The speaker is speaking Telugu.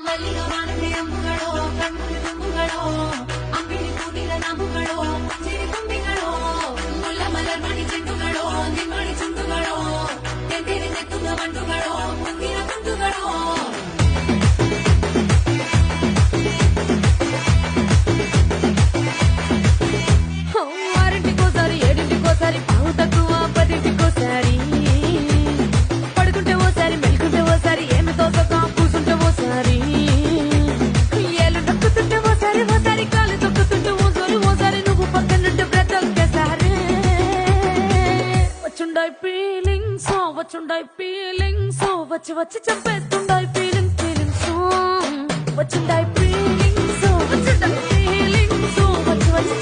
ಮಲ್ಲಿಗ ವಾನದೆ ಅಂಬುಗಳೋ ಕಣ್ಣು ತುಂಬುಗಳೋ ಅಂಬಿಳಿ ಕೂಡಿದ ನಾಮುಗಳೋ ಚಿರಿ ತುಂಬಿಗಳೋ ಮುಲ್ಲ ಮಲರ್ ಮಣಿ ಚೆಂಡುಗಳೋ ನಿಮ್ಮಣಿ ಚುಂಡುಗಳೋ ತೆಂದಿರಿ ತೆತ್ತುಗ ಬಂಡುಗಳೋ ಮುಂದಿನ ತುಂಡುಗಳೋ ఆరింటికోసారి ఏడింటికోసారి పావు తక్కువ పదింటికోసారి పడుకుంటే ఓసారి మెలుకుంటే ఓసారి ఏమి తోసక కూసుంటే ఓసారి ఏళ్ళు నొక్కుతుంటే ఓసారి ఓసారి కాలు తొక్కుతుంటే ఓసారి నువ్వు పక్కనుంటే బ్రతొక్కేసారి వచ్చుండాయి ఫీలింగ్స్ వచ్చి వచ్చి చంపేస్తుండాయి ఫీలింగ్స్ వచ్చుండాయి ఫీలింగ్స్ వచ్చి వచ్చి